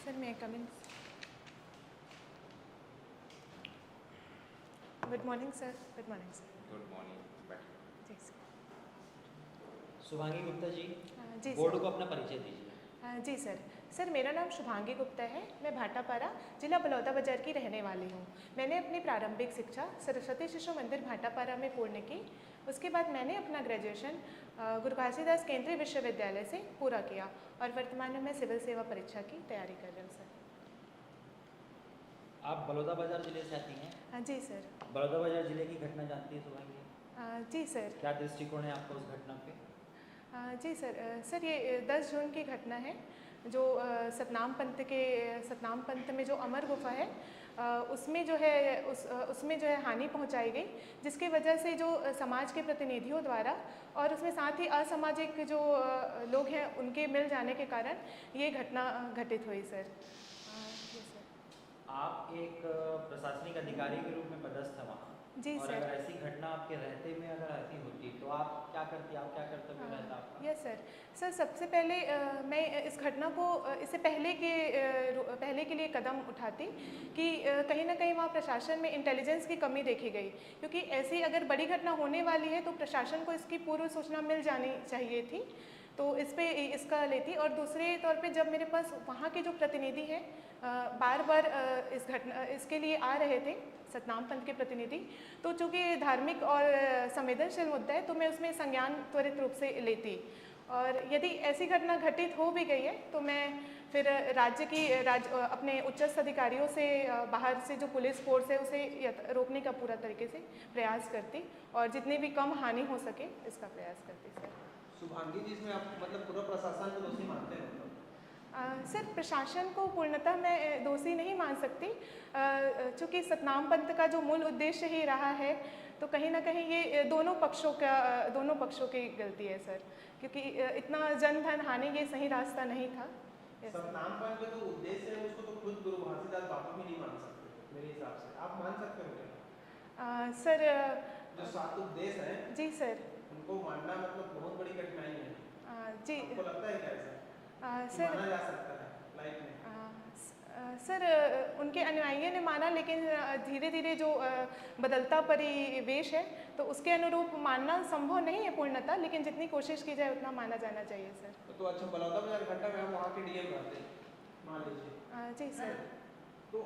Sir मैं come in. Good morning sir. Good morning sir. Good morning. बैठिए। जी sir. Shubhangi Gupta ji, जी बोर्ड सर। को अपना परिचय दीजिए। जी सर। सर मेरा नाम शुभांगी गुप्ता है। मैं भाटापारा जिला बलौदाबाजार की रहने वाली हूँ। मैंने अपनी प्रारंभिक शिक्षा सरस्वती शिशु मंदिर भाटापारा में पूर्ण की। उसके बाद मैंने अपना ग्रेजुएशन गुरु घासीदास केंद्रीय विश्वविद्यालय से पूरा किया और वर्तमान में मैं सिविल सेवा परीक्षा की तैयारी कर रही हूँ सर। आप बलौदाबाजार जिले से आती हैं? जी सर। बलौदाबाजार जिले की घटना जानती है शुभांगी? जी सर। क्या दृष्टिकोण है आपका उस घटना पे? जी सर। सर ये 10 जून की घटना है जो सतनाम पंथ में जो अमर गुफा है उसमें जो है उसमें जो है हानि पहुंचाई गई, जिसकी वजह से जो समाज के प्रतिनिधियों द्वारा और उसमें साथ ही असामाजिक जो लोग हैं उनके मिल जाने के कारण ये घटना घटित हुई सर। जी सर। आप एक प्रशासनिक अधिकारी के रूप में पदस्थ है वहाँ। जी और सर। अगर ऐसी घटना आपके रहते में अगर ऐसी होती तो आप क्या करती, आप क्या कर्तव्य रहता आपका? Yes sir. सर सबसे पहले मैं इस घटना को इससे पहले के लिए कदम उठाती कि कहीं ना कहीं वहाँ प्रशासन में इंटेलिजेंस की कमी देखी गई, क्योंकि ऐसी अगर बड़ी घटना होने वाली है तो प्रशासन को इसकी पूर्व सूचना मिल जानी चाहिए थी, तो इस पे इसका लेती। और दूसरे तौर पे जब मेरे पास वहाँ के जो प्रतिनिधि हैं बार बार इसके लिए आ रहे थे, सतनाम पंथ के प्रतिनिधि, तो चूँकि धार्मिक और संवेदनशील मुद्दा है तो मैं उसमें संज्ञान त्वरित रूप से लेती। और यदि ऐसी घटना घटित हो भी गई है तो मैं फिर अपने उच्चस्थ अधिकारियों से बाहर से जो पुलिस फोर्स है उसे रोकने का पूरा तरीके से प्रयास करती और जितनी भी कम हानि हो सके इसका प्रयास करती सर। शुभांगी जी, इसमें आप मतलब पूरा प्रशासन को दोषी मानते हैं? सर प्रशासन को पूर्णतः मैं दोषी नहीं मान सकती, चूँकि सतनाम पंथ का जो मूल उद्देश्य ही रहा है तो कहीं ना कहीं ये दोनों पक्षों की गलती है सर, क्योंकि इतना जन धन हानि ये सही रास्ता नहीं था। सतनाम पंथ का जो उद्देश्य है उसको तो खुद गुरु घासीदास बाबा भी नहीं मान सकते मेरे हिसाब से, आप मान सकते हो क्या? सर जो 7 उपदेश हैं जी सर, उनको मानना मतलब बहुत बड़ी कठिनाई है। जी आपको लगता है क्या ऐसा सर? माना जा सकता है लाइफ में? सर उनके अनुयायियों ने माना, लेकिन धीरे धीरे जो बदलता परिवेश है तो उसके अनुरूप मानना संभव नहीं है पूर्णतः, लेकिन जितनी कोशिश की जाए उतना माना जाना चाहिए सर। तो अच्छा, बलौदाबाजार घटना में हम वहाँ के डीएम रहते हैं मान लीजिए, जी सर। तो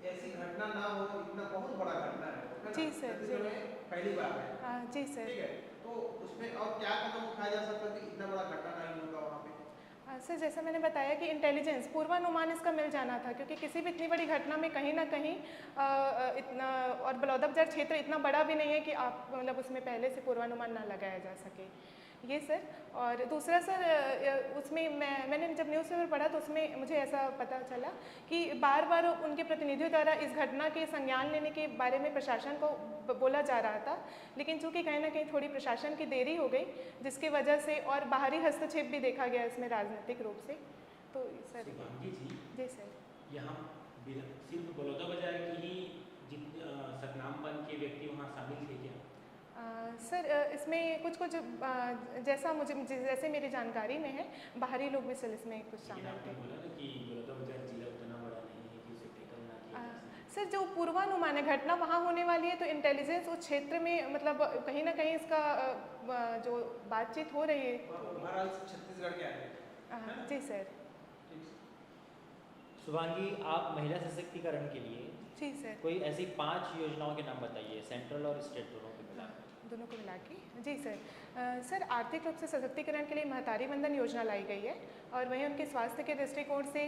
ऐसी घटना ना हो, इतना बहुत बड़ा घटना है जी सर। जी पहली बार है। जी सर। ठीक है, तो उसमें और क्या कदम उठाया जा सकता है कि इतना बड़ा घटना नहीं होगा वहाँ पे? सर जैसा मैंने बताया कि इंटेलिजेंस पूर्वानुमान इसका मिल जाना था, क्योंकि किसी भी इतनी बड़ी घटना में कहीं ना कहीं इतना, और बलौदाबाजार क्षेत्र इतना बड़ा भी नहीं है कि आप मतलब उसमें पहले से पूर्वानुमान ना लगाया जा सके, ये सर। और दूसरा सर उसमें मैंने जब न्यूज़पेपर पढ़ा तो उसमें मुझे ऐसा पता चला कि बार बार उनके प्रतिनिधियों द्वारा इस घटना के संज्ञान लेने के बारे में प्रशासन को बोला जा रहा था, लेकिन चूंकि कहीं ना कहीं थोड़ी प्रशासन की देरी हो गई, जिसकी वजह से और बाहरी हस्तक्षेप भी देखा गया इसमें राजनीतिक रूप से, तो सर। जी सर। यहाँ सिर्फ बलौदाबाजार की ही सतनाम पंथ के व्यक्ति वहाँ शामिल थे क्या? सर इसमें कुछ जैसे मेरी जानकारी में है, बाहरी लोग भी सर इसमें कुछ शामिल थे। बोला ना कि बलौदाबाजार जिला उतना बड़ा नहीं है कि उसे टैकल ना किया जा सके। सर जो पूर्वानुमान है घटना वहाँ होने वाली है, तो इंटेलिजेंस उस क्षेत्र में मतलब कहीं ना कहीं इसका जो बातचीत हो रही है। महाराज छत्तीसगढ़ के आए। जी सर। शुभांगी, आप महिला सशक्तिकरण के लिए जी सर कोई ऐसी 5 योजनाओं के नाम बताइए, सेंट्रल और स्टेट दोनों को मिला के। जी सर। सर आर्थिक रूप से सशक्तिकरण के लिए महतारी वंदन योजना लाई गई है, और वहीं उनके स्वास्थ्य के दृष्टिकोण से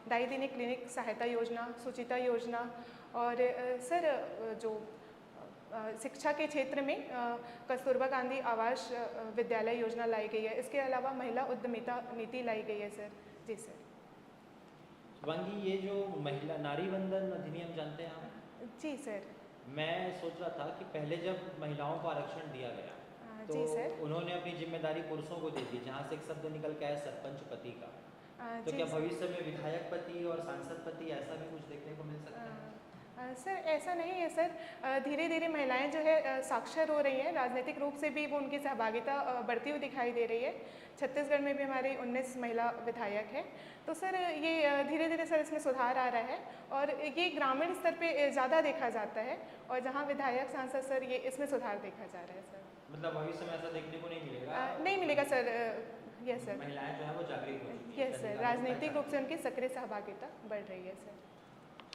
दाई दीनी क्लिनिक सहायता योजना, सुचिता योजना, और सर जो शिक्षा के क्षेत्र में कस्तूरबा गांधी आवास विद्यालय योजना लाई गई है। इसके अलावा महिला उद्यमिता नीति लाई गई है सर। जी सर। शुभांगी, ये जो महिला नारी वंदन अधिनियम जानते हैं आप? जी सर। मैं सोच रहा था कि पहले जब महिलाओं को आरक्षण दिया गया तो जी सर। उन्होंने अपनी जिम्मेदारी पुरुषों को दे दी, जहाँ से एक शब्द निकल के आया सरपंच पति का। तो क्या भविष्य में विधायक पति और सांसद पति ऐसा भी कुछ देखने को मिल सकता है? सर ऐसा नहीं है सर, धीरे धीरे महिलाएं जो है साक्षर हो रही हैं, राजनीतिक रूप से भी वो उनकी सहभागिता बढ़ती हुई दिखाई दे रही है। छत्तीसगढ़ में भी हमारी 19 महिला विधायक है। तो सर ये धीरे धीरे सर इसमें सुधार आ रहा है और ये ग्रामीण स्तर पे ज़्यादा देखा जाता है और जहाँ विधायक सांसद सर ये इसमें सुधार देखा जा रहा है सर। मतलब भविष्य में ऐसा देखने को नहीं मिलेगा? नहीं मिलेगा सर। यस सर, महिलाएं जो है वो जागरूक हो चुकी हैं। यस सर, राजनीतिक रूप से उनकी सक्रिय सहभागिता बढ़ रही है सर।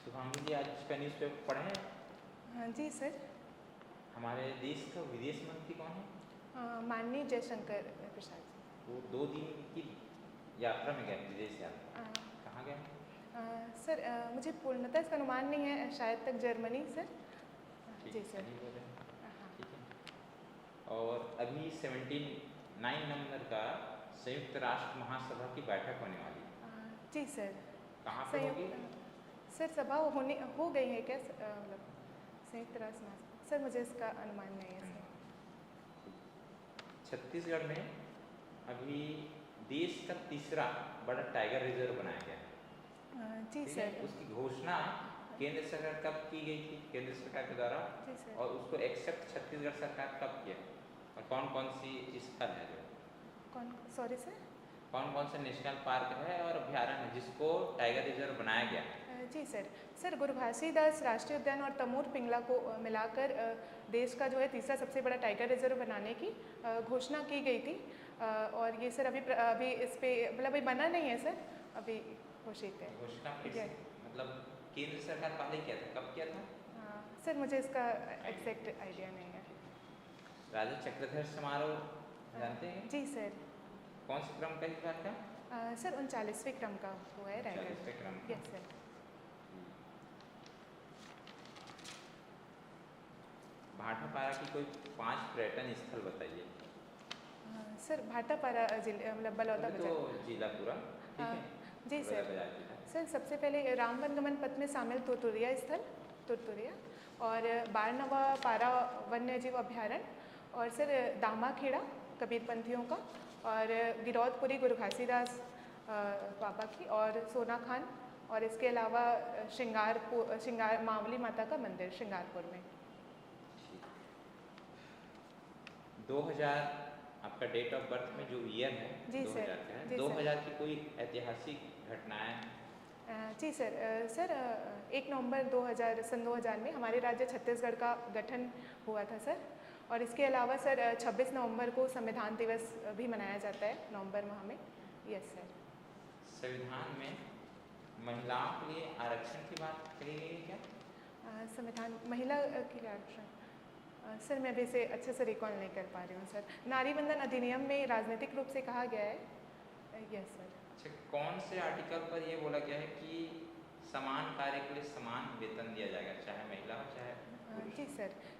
शुभांगी जी, आज का न्यूज़पेपर पढ़े हैं? हाँ जी सर। हमारे देश का विदेश मंत्री कौन है? माननीय जयशंकर प्रसाद जी। वो 2 दिन की यात्रा में गए, विदेश यात्रा। कहाँ गए? सर मुझे पूर्णतः इसका अनुमान नहीं है, शायद तक जर्मनी सर। जी सर। सही बोल रहे हैं, ठीक है। और अभी 79 नंबर का संयुक्त राष्ट्र महासभा की बैठक होने वाली है। जी सर। कहाँ पे होगी? सर सभा हो गई है क्या मतलब संयुक्त राष्ट्र महासभा? सर मुझे इसका अनुमान नहीं है सर। छत्तीसगढ़ में अभी देश का तीसरा बड़ा टाइगर रिजर्व बनाया गया है। जी ठीक है? सर। उसकी घोषणा केंद्र सरकार कब की गई थी, केंद्र सरकार के द्वारा? जी सर। और उसको एक्सेप्ट छत्तीसगढ़ सरकार कब किया और कौन कौन सी स्थल है जो सॉरी सर, कौन कौन से नेशनल पार्क है और अभ्यारण्य है जिसको टाइगर रिजर्व बनाया गया है? जी सर गुरु घासीदास राष्ट्रीय उद्यान और तमूर पिंगला को मिलाकर देश का जो है तीसरा सबसे बड़ा टाइगर रिजर्व बनाने की घोषणा की गई थी। और ये सर अभी इस पे मतलब अभी बना नहीं है सर, अभी घोषित है। घोषणा मतलब केंद्र सरकार पहले किया था, कब किया था? सर मुझे इसका एग्जैक्ट आइडिया नहीं है। राजा चक्रधर समारोह जानते हैं? जी सर। कौन से क्रम का इस बार का? सर 39वें क्रम का हुआ है रायगढ़। 39वें क्रम का। Yes sir. भाटापारा की कोई 5 पर्यटन स्थल बताइए। सर भाटापारा जिले मतलब बलौदा तो बाजार। जिला पूरा, ठीक है? जी बलौदा सर। बाजार जिला। सर सबसे पहले राम वनगमन पथ में शामिल तुरतुरिया स्थल, तुरतुरिया और बारनवा पारा वन्यजीव अभ्यारण्य और सर दामाखेड़ा कबीरपंथियों का और गिरौदपुरी गुरु घासीदास बाबा की और सोना खान और इसके अलावा श्रृंगार मावली माता का मंदिर श्रृंगारपुर में। 2000 आपका डेट ऑफ बर्थ में जो ईयर है जी 2000 सर, का है। जी 2000 की कोई ऐतिहासिक घटनाएं? जी सर 1 नवंबर सन 2000 में हमारे राज्य छत्तीसगढ़ का गठन हुआ था सर। और इसके अलावा सर 26 नवंबर को संविधान दिवस भी मनाया जाता है नवंबर माह में। Yes sir. संविधान में महिलाओं के लिए आरक्षण की बात कही गई है क्या? संविधान महिला के लिए आरक्षण सर मैं अभी इसे अच्छे से रिकॉल नहीं कर पा रही हूँ सर। नारी वंदन अधिनियम में राजनीतिक रूप से कहा गया है। Yes sir. अच्छा, कौन से आर्टिकल पर ये बोला गया है कि समान कार्य के लिए समान वेतन दिया जाएगा, चाहे महिला हो चाहे पुरुष? जी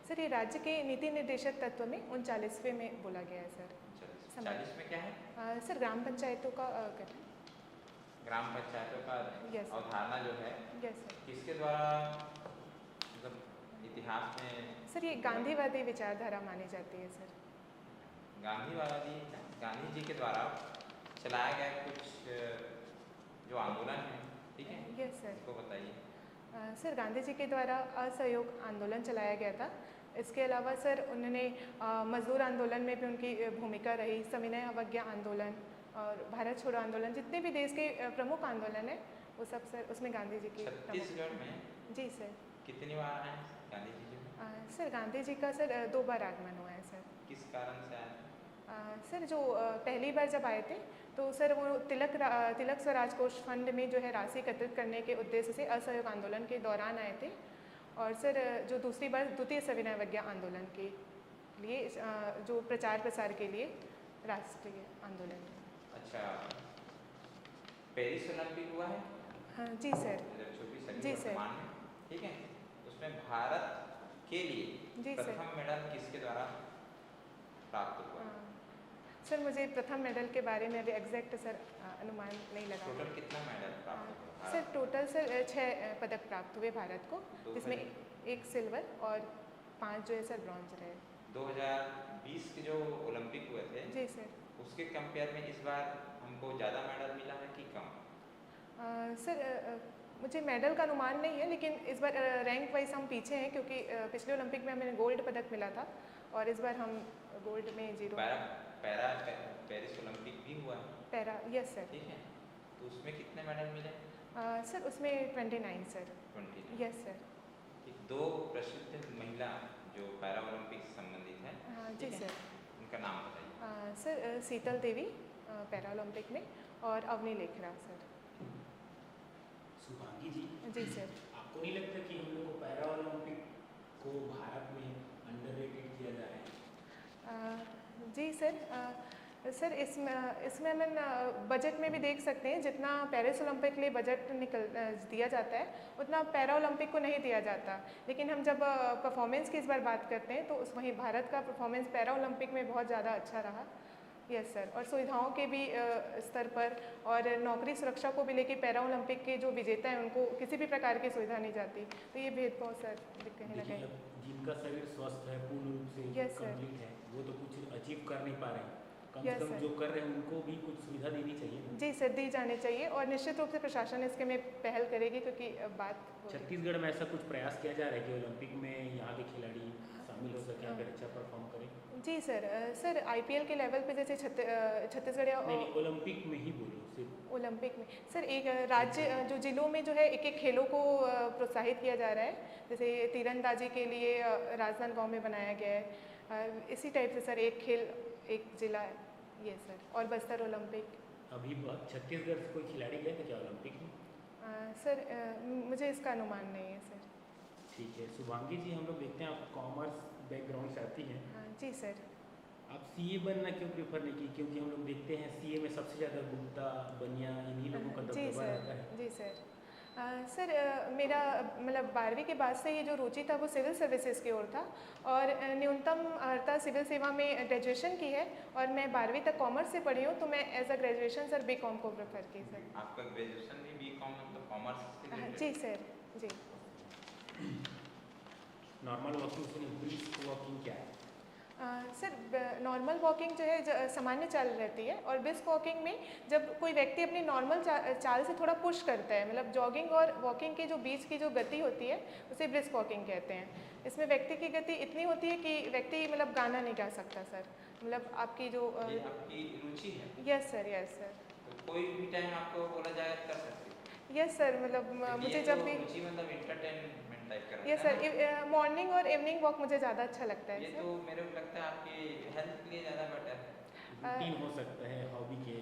सर ये राज्य के नीति निर्देशक तत्व में 39वें में बोला गया है सर। 40 में क्या है? सर ग्राम पंचायतों का गठन। ग्राम पंचायतों का Yes, sir. अवधारणा जो है यस सर। किसके द्वारा, मतलब इतिहास में? सर ये गांधीवादी विचारधारा मानी जाती है सर। गांधी जी के द्वारा चलाया गया कुछ जो आंदोलन है, ठीक है? Yes sir. इसको बताइए। सर गांधी जी के द्वारा असहयोग आंदोलन चलाया गया था। इसके अलावा सर उन्होंने मजदूर आंदोलन में भी उनकी भूमिका रही। सविनय अवज्ञा आंदोलन और भारत छोड़ो आंदोलन, जितने भी देश के प्रमुख आंदोलन है वो सब सर उसमें गांधी जी की छत्तीसगढ़ में जी सर। कितनी बार आए गांधी जी जी? सर गांधी जी का सर 2 बार आगमन हुआ है सर। किस कारण से आए? सर जो पहली बार जब आए थे तो सर वो तिलक स्वराज कोष फंड में जो है राशि एकत्रित करने के उद्देश्य से असहयोग आंदोलन के दौरान आए थे। और सर जो दूसरी बार द्वितीय सविनय अवज्ञा आंदोलन के लिए जो प्रचार प्रसार के लिए राष्ट्रीय आंदोलन। अच्छा, पेरिस ओलंपिक हुआ है? हाँ जी सर। 2024 जी सर। वर्तमान में, ठीक है? उसमें भारत के लिए जी सर। प्रथम मेडल किसके द्वारा प्राप्त हुआ? सर मुझे प्रथम मेडल के बारे में अभी एग्जैक्ट सर अनुमान नहीं लगा। टोटल कितना मेडल प्राप्त हुआ? सर टोटल सर 6 पदक प्राप्त हुए भारत को, जिसमें 1 सिल्वर और 5 जो है सर ब्रॉन्ज रहे। 2020 के जो ओलंपिक हुए थे जी सर, उसके कंपेयर में इस बार हमको ज़्यादा मेडल मिला है कि कम? सर मुझे मेडल का अनुमान नहीं है, लेकिन इस बार रैंक वाइज हम पीछे हैं, क्योंकि पिछले ओलंपिक में हमें गोल्ड पदक मिला था और इस बार हम गोल्ड में 0। पेरिस ओलंपिक भी हुआ है। Para, yes sir. ठीक है, तो उसमें कितने मेडल मिले? सर उसमें 29 सर। 29। Yes sir. दो प्रसिद्ध महिला जो पैरा ओलंपिक से संबंधित है। जी सर। उनका नाम बताइए। सर शीतल देवी पैरा ओलंपिक में, और अवनी लेखरा सर। शुभांगी जी। जी सर। आपको नहीं लगता कि हम लोग को पैरा ओलंपिक को भारत में अंडररेटेड किया जा रहा है? जी सर, इसमें हम बजट में भी देख सकते हैं, जितना पेरिस ओलंपिक के लिए बजट दिया जाता है उतना पैरा ओलंपिक को नहीं दिया जाता। लेकिन हम जब परफॉर्मेंस की इस बार बात करते हैं तो वहीं भारत का परफॉर्मेंस पैरा ओलंपिक में बहुत ज़्यादा अच्छा रहा। Yes sir. और सुविधाओं के भी स्तर पर और नौकरी सुरक्षा को भी लेके पैरा ओलंपिक के जो विजेता हैं उनको किसी भी प्रकार की सुविधा नहीं जाती, तो ये भेदभाव सर कहीं ना कहीं। जिनका शरीर स्वस्थ है, पूर्ण रूप से Yes, sir. कंप्लीट है, वो तो कुछ अचीव कर नहीं पा रहे हैं। कम Yes, से कम sir. जो कर रहे हैं उनको भी कुछ सुविधा देनी चाहिए ना। जी सर, दी जानी चाहिए और निश्चित रूप से प्रशासन इसके में पहल करेगी, क्योंकि बात हो रही है। छत्तीसगढ़ में ऐसा कुछ प्रयास किया जा रहा है कि ओलंपिक में यहाँ के खिलाड़ी शामिल हो सके, फिर अच्छा परफॉर्म करें? जी सर IPL के लेवल पे जैसे छत्तीसगढ़ या नहीं, ओलंपिक में ही बोलो सिर्फ। ओलंपिक में सर एक राज्य जो जिलों में जो है एक एक खेलों को प्रोत्साहित किया जा रहा है। जैसे तीरंदाजी के लिए राजनांदगांव में बनाया गया है, इसी टाइप से सर एक खेल एक जिला है ये सर। और बस्तर ओलंपिक। अभी छत्तीसगढ़ से कोई खिलाड़ी गए थे क्या ओलंपिक में? सर मुझे इसका अनुमान नहीं है सर। ठीक है। शुभांगी जी, हम लोग देखते हैं आप कॉमर्स बैकग्राउंड से आती हैं। जी सर। आप CA बनना क्यों प्रेफर नहीं की? क्योंकि हम लोग देखते हैं CA में सबसे ज़्यादा गुप्ता, बनिया, इन्हीं लोगों का जी दबदबा रहता सर। है। जी सर। सर मेरा मतलब 12वीं के बाद से ये जो रुचि था वो सिविल सर्विसेज की ओर था, और न्यूनतम अर्हता सिविल सेवा में ग्रेजुएशन की है, और मैं 12वीं तक कॉमर्स से पढ़ी हूँ, तो मैं as a graduation sir BCom को प्रेफर की सर। आपका ग्रेजुएशन भी BCom मतलब कॉमर्स से related? जी सर। जी। नॉर्मल वॉकिंग से नहीं, ब्रिस्क वॉकिंग क्या है? सर नॉर्मल वॉकिंग जो है सामान्य चाल रहती है, और ब्रिस्क वॉकिंग में जब कोई व्यक्ति अपनी नॉर्मल चाल से थोड़ा पुश करता है, मतलब जॉगिंग और वॉकिंग के जो बीच की जो गति होती है उसे ब्रिस्क वॉकिंग कहते हैं। इसमें व्यक्ति की गति इतनी होती है कि व्यक्ति मतलब गाना नहीं गा सकता सर, मतलब आपकी जो ये आपकी रुचि है? Yes sir. Yes sir. तो कोई भी टाइम आपको बोला जाएगा तो कर सकते हैं? यस सर, मतलब मुझे जब भी रुचि मतलब एंटरटेनमेंट टाइप का यस रहता है सर, मॉर्निंग और इवनिंग वॉक मुझे ज़्यादा अच्छा लगता ना? है ये सर। तो मेरे को लगता है आपके हेल्थ के लिए ज़्यादा बेटर है। रूटीन हो सकता है हॉबी के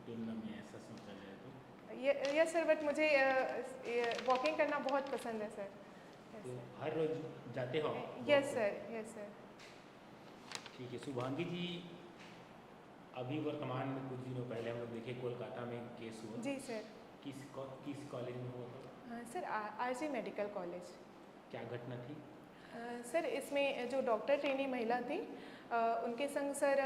तुलना में, ऐसा सोचा जाए तो। यस सर, बट मुझे वॉकिंग करना बहुत पसंद है सर। तो हर रोज जाते हो? Yes sir. Yes sir. ठीक है। शुभांगी जी, अभी वर्तमान में कुछ दिनों पहले हम लोग देखे कोलकाता में केस हुआ। जी सर। किस कॉलेज में हुआ था? Sir RG medical college. क्या घटना थी? सर इसमें जो डॉक्टर ट्रेनी महिला थी उनके संग सर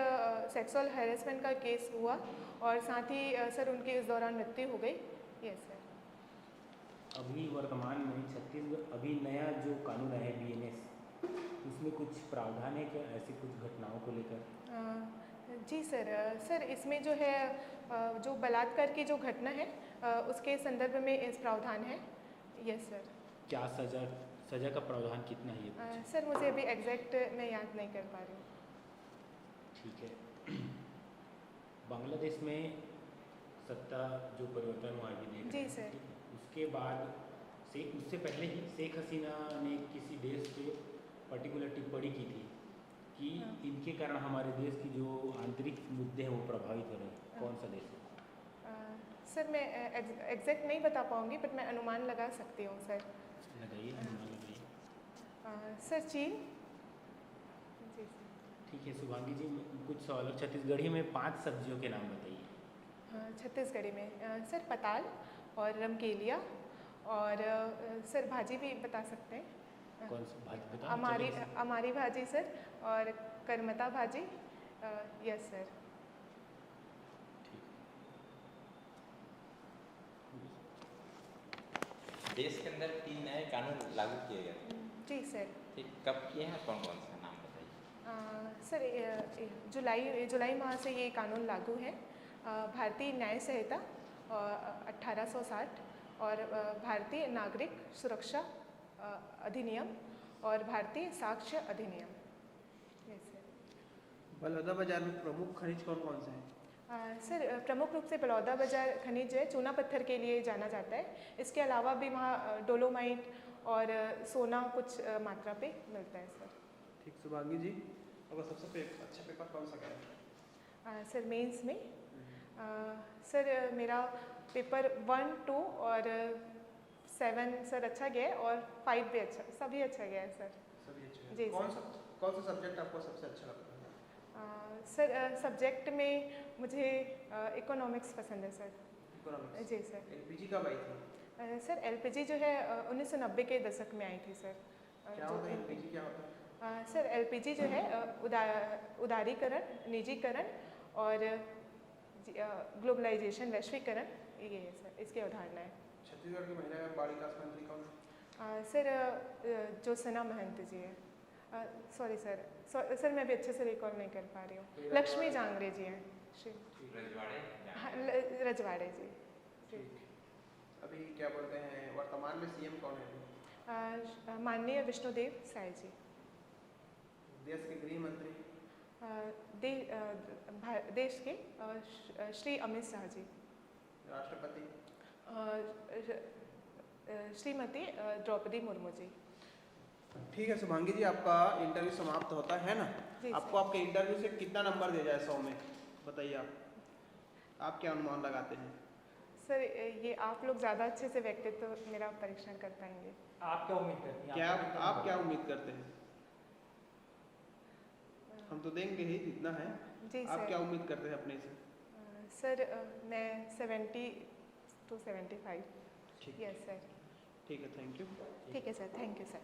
सेक्सुअल हैरेसमेंट का केस हुआ, और साथ ही सर उनकी इस दौरान मृत्यु हो गई। Yes sir. अभी वर्तमान में छत्तीसगढ़ अभी नया जो कानून है BNS, उसमें कुछ प्रावधान है क्या ऐसी कुछ घटनाओं को लेकर? जी सर इसमें जो है जो बलात्कार की जो घटना है उसके संदर्भ में इस प्रावधान है। Yes sir. क्या सजा का प्रावधान कितना है ये? सर मुझे अभी एग्जैक्ट मैं याद नहीं कर पा रही हूँ। ठीक है। बांग्लादेश में सत्ता जो परिवर्तन हुआ अभी देख जी रहे हैं, सर। ठीक है? उसके बाद से उससे पहले ही शेख हसीना ने किसी देश पे पर्टिकुलर टिप्पणी की थी कि इनके कारण हमारे देश की जो आंतरिक मुद्दे हैं वो प्रभावित हो रहे हैं। कौन सा देश है? सर मैं एग्जैक्ट नहीं बता पाऊँगी, बट मैं अनुमान लगा सकती हूँ सर। लगाइए, अनुमान लगाइए। सर चीन। जी सर। ठीक है। शुभांगी जी, कुछ सवाल छत्तीसगढ़ी में 5 सब्जियों के नाम बताइए। छत्तीसगढ़ी में सर पताल और रमकेलिया, और सर भाजी भी बता सकते हैं। कौन सी भाजी बता? अमारी भाजी सर, और करमता भाजी। Yes sir. देश के अंदर 3 नए कानून लागू किए गए। जी सर। ठीक, कब किए हैं, कौन कौन सा नाम बताइए? सर जुलाई माह से ये कानून लागू है। भारतीय न्याय संहिता 1860, और भारतीय नागरिक सुरक्षा अधिनियम और भारतीय साक्ष्य अधिनियम। Yes sir. बलौदा बाजार में प्रमुख खनिज कौन कौन से हैं? सर प्रमुख रूप से बलौदा बाजार खनिज जो है चूना पत्थर के लिए जाना जाता है। इसके अलावा भी वहाँ डोलोमाइट और सोना कुछ मात्रा पे मिलता है सर। ठीक। शुभांगी जी, आपका सबसे अच्छा पेपर कौन सा गया? सर मेंस में सर मेरा पेपर 1, 2 और 7 सर अच्छा गया है और 5 भी अच्छा, सभी अच्छा गया है सर। सभी अच्छे हैं। जी कौन सा सब्जेक्ट आपको सबसे अच्छा लगता है? सर सब्जेक्ट में मुझे इकोनॉमिक्स पसंद है सर। इकोनॉमिक्स। जी सर। एलपीजी कब आई थी? सर एलपीजी जो है 1990 के दशक में आई थी सर। क्या होता है एलपीजी, क्या होता है? सर एलपीजी जो है उदारीकरण, निजीकरण और ग्लोबलाइजेशन, वैश्वीकरण, ये है सर, इसके उदाहरण है। छत्तीसगढ़ की महिला एवं बाल विकास मंत्री कौन है? सर ज्योत्सना महंत जी है। सॉरी सर मैं भी अच्छे से रिकॉल नहीं कर पा रही हूँ। लक्ष्मी जांगड़े जी हैं। रजवाड़े जी। ठीक। अभी क्या बोलते हैं, वर्तमान में सीएम कौन है? माननीय विष्णुदेव साय जी। देश के गृह मंत्री? देश के श्री अमित शाह जी। राष्ट्रपति? श्रीमती द्रौपदी मुर्मू जी। ठीक है शुभांगी जी, आपका इंटरव्यू समाप्त होता है ना? आपको आपके इंटरव्यू से कितना नंबर दिया जाए 100 में, बताइए आप क्या अनुमान लगाते हैं? सर ये आप लोग ज़्यादा अच्छे से व्यक्तित्व मेरा परीक्षण कर पाएंगे। आप क्या उम्मीद करती हैं? आप क्या उम्मीद करते हैं? हम तो देंगे ही जितना है। जी आप सर। क्या उम्मीद करते हैं अपने से? सर मैं 70 to 75। ठीक। Yes sir. ठीक है, थैंक यू। ठीक है सर, थैंक यू सर।